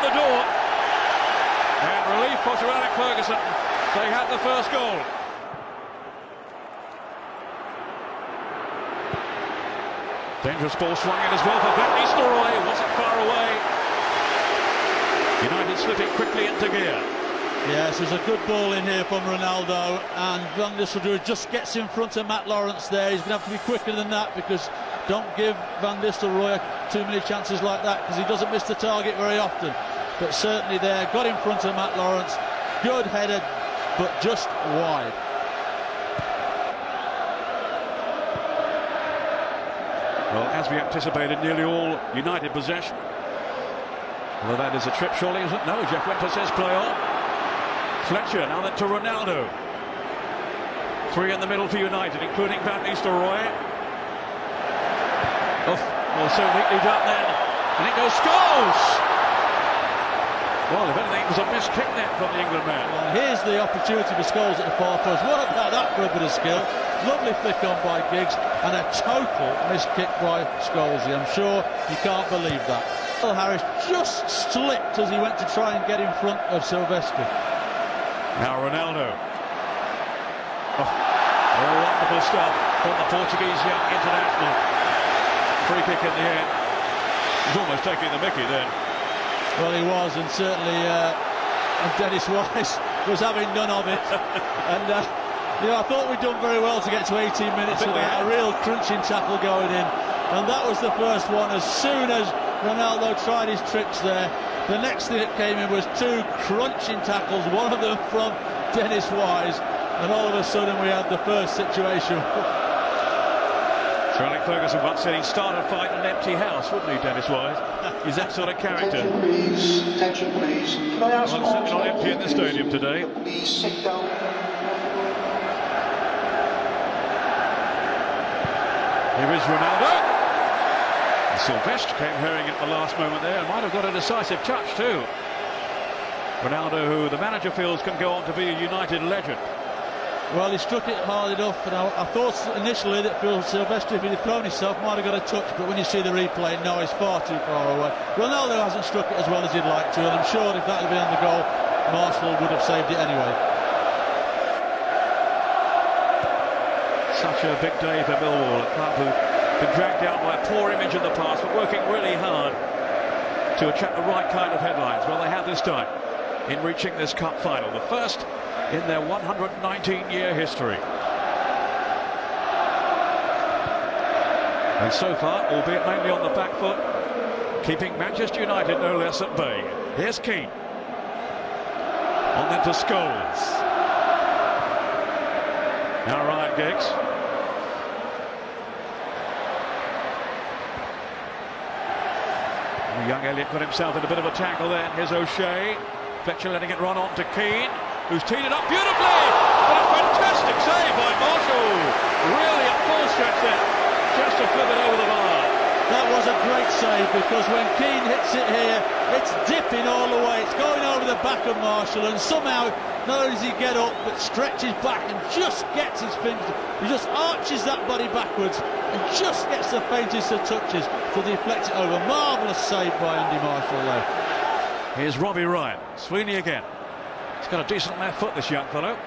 the door. And relief for Sir Alex Ferguson. They had the first goal. Dangerous ball swung in as well for Van Nistelrooy. Wasn't far away. United slip it quickly into gear. Yes, there's a good ball in here from Ronaldo, and Van Nistelrooy just gets in front of Matt Lawrence there. He's going to have to be quicker than that, because don't give Van Nistelrooy too many chances like that, because he doesn't miss the target very often. But certainly there, got in front of Matt Lawrence. Good header, but just wide. Well, as we anticipated, nearly all United possession. Well, that is a trip, surely, isn't it? No, Jeff Winter says play on. Fletcher, now then to Ronaldo. Three in the middle for United, including Van Nistelrooy. Oh, well, so neatly done then. And it goes, Scholes! Well, if anything, it was a missed kick net from the England man. Well, here's the opportunity for Scholes at the far post. What about that for a bit of skill? Lovely flick on by Giggs, and a total missed kick by Scholesy. I'm sure you can't believe that. Well, Harris just slipped as he went to try and get in front of Silvestri. Now Ronaldo. Oh, wonderful stuff from the Portuguese young international. Free kick in the end. He's almost taking the mickey then. Well, he was, and certainly Dennis Wise was having none of it. And you know, I thought we'd done very well to get to 18 minutes of that. A real crunching tackle going in, and that was the first one. As soon as Ronaldo tried his tricks there, the next thing that came in was two crunching tackles, one of them from Dennis Wise, and all of a sudden we had the first situation. Sir Alex Ferguson once said he'd start a fight in an empty house, wouldn't he, Dennis Wise? He's that sort of character. Attention please, attention please. Can I ask well, it's certainly not empty in the stadium today. Please sit down. Here is Ronaldo. Silvestre came hurrying at the last moment there and might have got a decisive touch too. Ronaldo, who the manager feels can go on to be a United legend. Well, he struck it hard enough, and I thought initially that Phil Silvestre, if he'd have thrown himself, might have got a touch, but when you see the replay, no, he's far too far away. Ronaldo hasn't struck it as well as he'd like to, and I'm sure if that had been on the goal, Marshall would have saved it anyway. Such a big day for Millwall, a club who've been dragged down by a poor image in the past, but working really hard to attract the right kind of headlines. Well, they have this time in reaching this cup final, the first in their 119-year history. And so far, albeit mainly on the back foot, keeping Manchester United no less at bay. Here's Keane. On then to Scholes. Now Ryan Giggs. Young Elliott got himself in a bit of a tangle there. Here's O'Shea. Fletcher letting it run on to Keane, who's teed it up beautifully. What a fantastic save by Marshall. Really at full stretch there, just to flip it over the bar. That was a great save, because when Keane hits it here, it's dipping all the way. It's going over the back of Marshall, and somehow not only does he get up, but stretches back and just gets his fingers. He just arches that body backwards and just gets the faintest of touches to deflect it over. Marvellous save by Andy Marshall there. Here's Robbie Ryan. Sweeney again. He's got a decent left foot, this young fellow.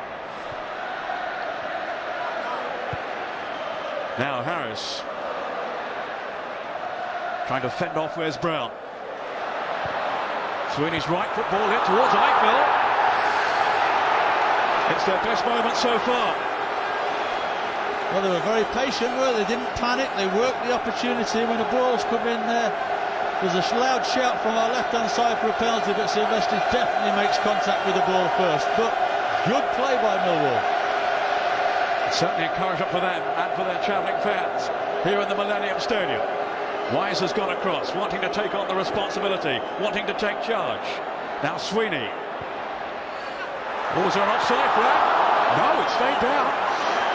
Now Harris trying to fend off Wes Brown. Sweeney's right foot ball hit towards Eichel. It's their best moment so far. Well, they were very patient, weren't they? They didn't panic. They worked the opportunity when the balls come in there. There's a loud shout from our left-hand side for a penalty, but Silvestri definitely makes contact with the ball first. But good play by Millwall. Certainly encouragement for them and for their travelling fans here in the Millennium Stadium. Wise has gone across, wanting to take on the responsibility, wanting to take charge. Now Sweeney. Was there an offside flag? No, it stayed down.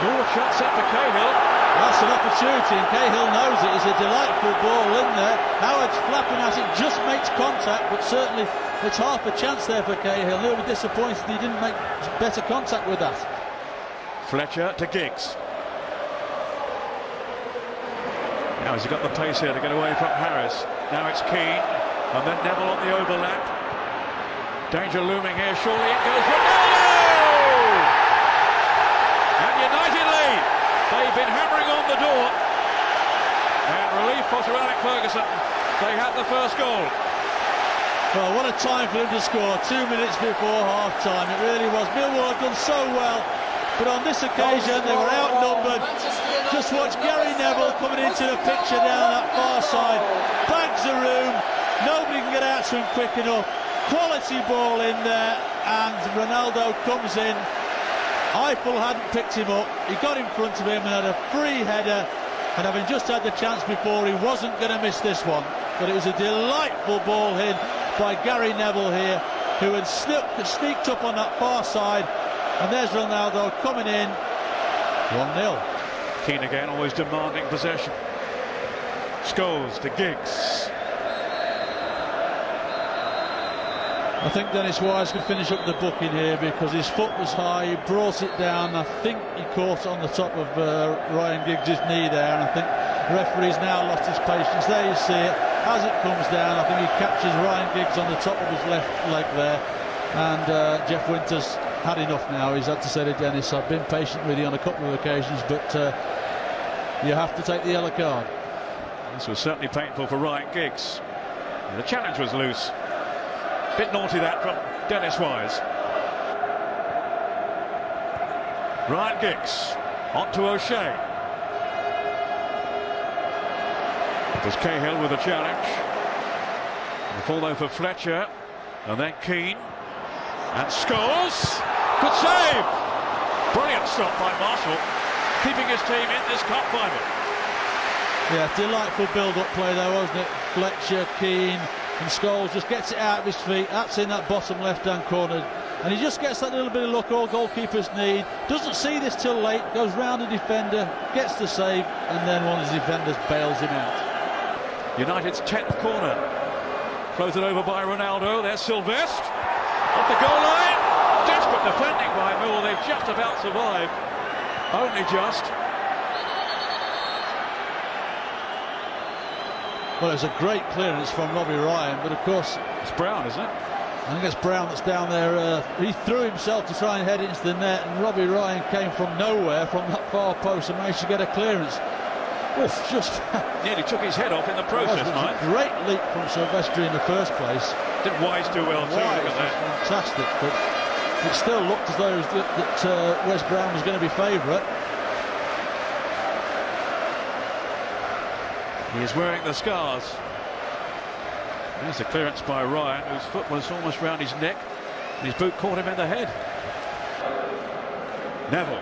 Good shot set for Cahill. That's an opportunity, and Cahill knows it. It's a delightful ball in there. Howard's flapping at it, just makes contact, but certainly it's half a chance there for Cahill. He'll be disappointed he didn't make better contact with that. Fletcher to Giggs. Now has he got the pace here to get away from Harris. Now it's Keane, and then Neville on the overlap. Danger looming here, surely it goes Ronaldo! And United lead. They've been hammering on the door. And relief for Sir Alex Ferguson. They had the first goal. Well, what a time for him to score, 2 minutes before half-time. It really was. Millwall had done so well, but on this occasion they were outnumbered. Just watch Gary Neville coming into the picture down that far side. Bags the room. Nobody can get out to him quick enough. Quality ball in there, and Ronaldo comes in. Eiffel hadn't picked him up. He got in front of him and had a free header. And having just had the chance before, he wasn't going to miss this one. But it was a delightful ball in by Gary Neville here, who had sneaked up on that far side. And there's Ronaldo coming in. 1-0. Keane again, always demanding possession. Scholes to Giggs. I think Dennis Wise could finish up the booking here because his foot was high, he brought it down. I think he caught on the top of Ryan Giggs' knee there, and I think the referee's now lost his patience. There you see it, as it comes down, I think he captures Ryan Giggs on the top of his left leg there, and Jeff Winters had enough now. He's had to say to Dennis, I've been patient with you on a couple of occasions, but you have to take the yellow card. This was certainly painful for Ryan Giggs. The challenge was loose. Bit naughty that from Dennis Wise. Ryan Giggs on to O'Shea. It was Cahill with a challenge. The fall though for Fletcher, and then Keane and Scholes. Good save. Brilliant stop by Marshall, keeping his team in this cup final. Yeah, delightful build-up play though, wasn't it? Fletcher, Keane, and Scholes just gets it out of his feet. That's in that bottom left-hand corner, and he just gets that little bit of luck all goalkeepers need. Doesn't see this till late, goes round the defender, gets the save, and then one of the defenders bails him out. United's 10th corner, floated over by Ronaldo. There's Sylvestre off the goal line. Desperate defending by Millwall. They've just about survived, only just. Well, it's a great clearance from Robbie Ryan, but of course It's Brown, isn't it? I think it's Brown that's down there. He threw himself to try and head into the net, and Robbie Ryan came from nowhere, from that far post, and managed to get a clearance. Oof, just Nearly took his head off in the process, it was Mike. a great leap from Sylvestre in the first place. Did Wise do well too? Wise Look at was that. fantastic, but it still looked as though that Wes Brown was going to be favourite. He is wearing the scars. There's the clearance by Ryan, whose foot was almost round his neck, and his boot caught him in the head. Neville.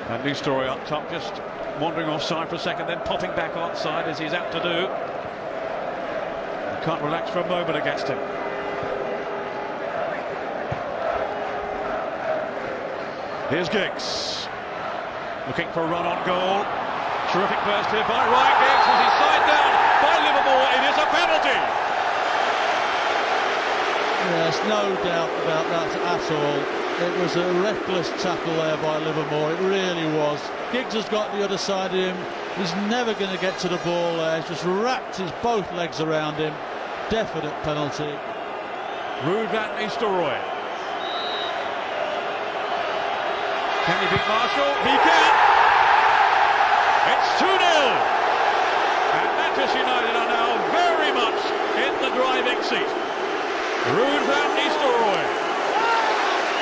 And New Story up top, just wandering offside for a second, then popping back onside as he's apt to do. He can't relax for a moment against him. Here's Giggs, looking for a run on goal. Terrific burst here by Ryan Giggs as he's signed down by Livermore. It is a penalty. Yes, no doubt about that at all. It was a reckless tackle there by Livermore. It really was. Giggs has got the other side of him. He's never going to get to the ball there. He's just wrapped his both legs around him. Definite penalty. Ruud van Nistelrooy. Can he beat Marshall? He can. It's 2-0. And Manchester United are now very much in the driving seat. Ruud van Nistelrooy.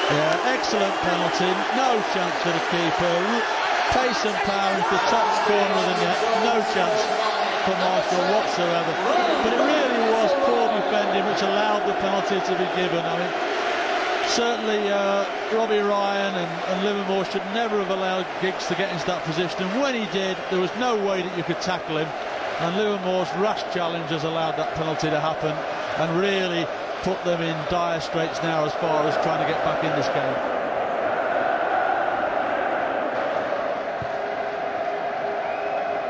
Yeah, excellent penalty. No chance for the keeper. Pace and power into the top corner of the net. No chance for Marshall whatsoever. But it really was poor defending which allowed the penalty to be given. I mean, certainly Robbie Ryan and Livermore should never have allowed Giggs to get into that position, and when he did, there was no way that you could tackle him, and Livermore's rash challenge has allowed that penalty to happen and really put them in dire straits now as far as trying to get back in this game.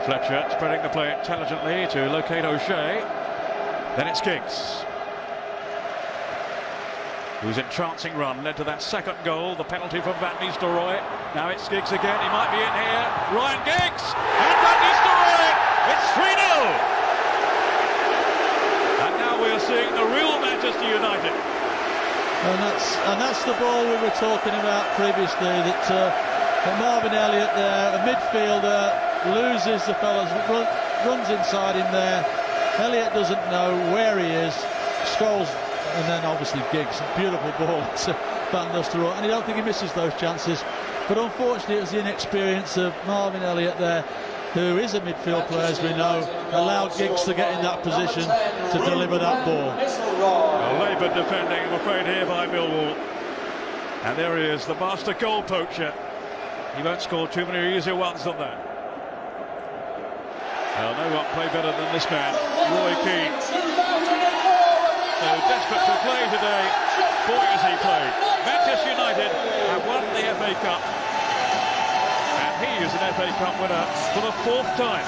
Fletcher spreading the play intelligently to locate O'Shea. Then it's Giggs, whose entrancing run led to that second goal, the penalty from Van Nistelrooy. Now it's Giggs again, he might be in here. Ryan Giggs and Van Nistelrooy. It's 3-0. And now we are seeing the real Manchester United. And that's the ball we were talking about previously, that Marvin Elliott there, a midfielder, loses the fellas, runs inside him there. Elliott doesn't know where he is, Scholes, and then obviously Giggs, beautiful ball to Van Nistelrooy, and I don't think he misses those chances, but unfortunately it was the inexperience of Marvin Elliott there, who is a midfield player, as we know, allowed Giggs to get in that position to deliver that ball. Well, laboured defending, I'm afraid, here by Millwall. And there he is, the master goal poacher. He won't score too many easier ones than that. Well, no one played better than this man, Roy Keane. So desperate to play today, boy has he played. Manchester United have won the FA Cup. And he is an FA Cup winner for the 4th time.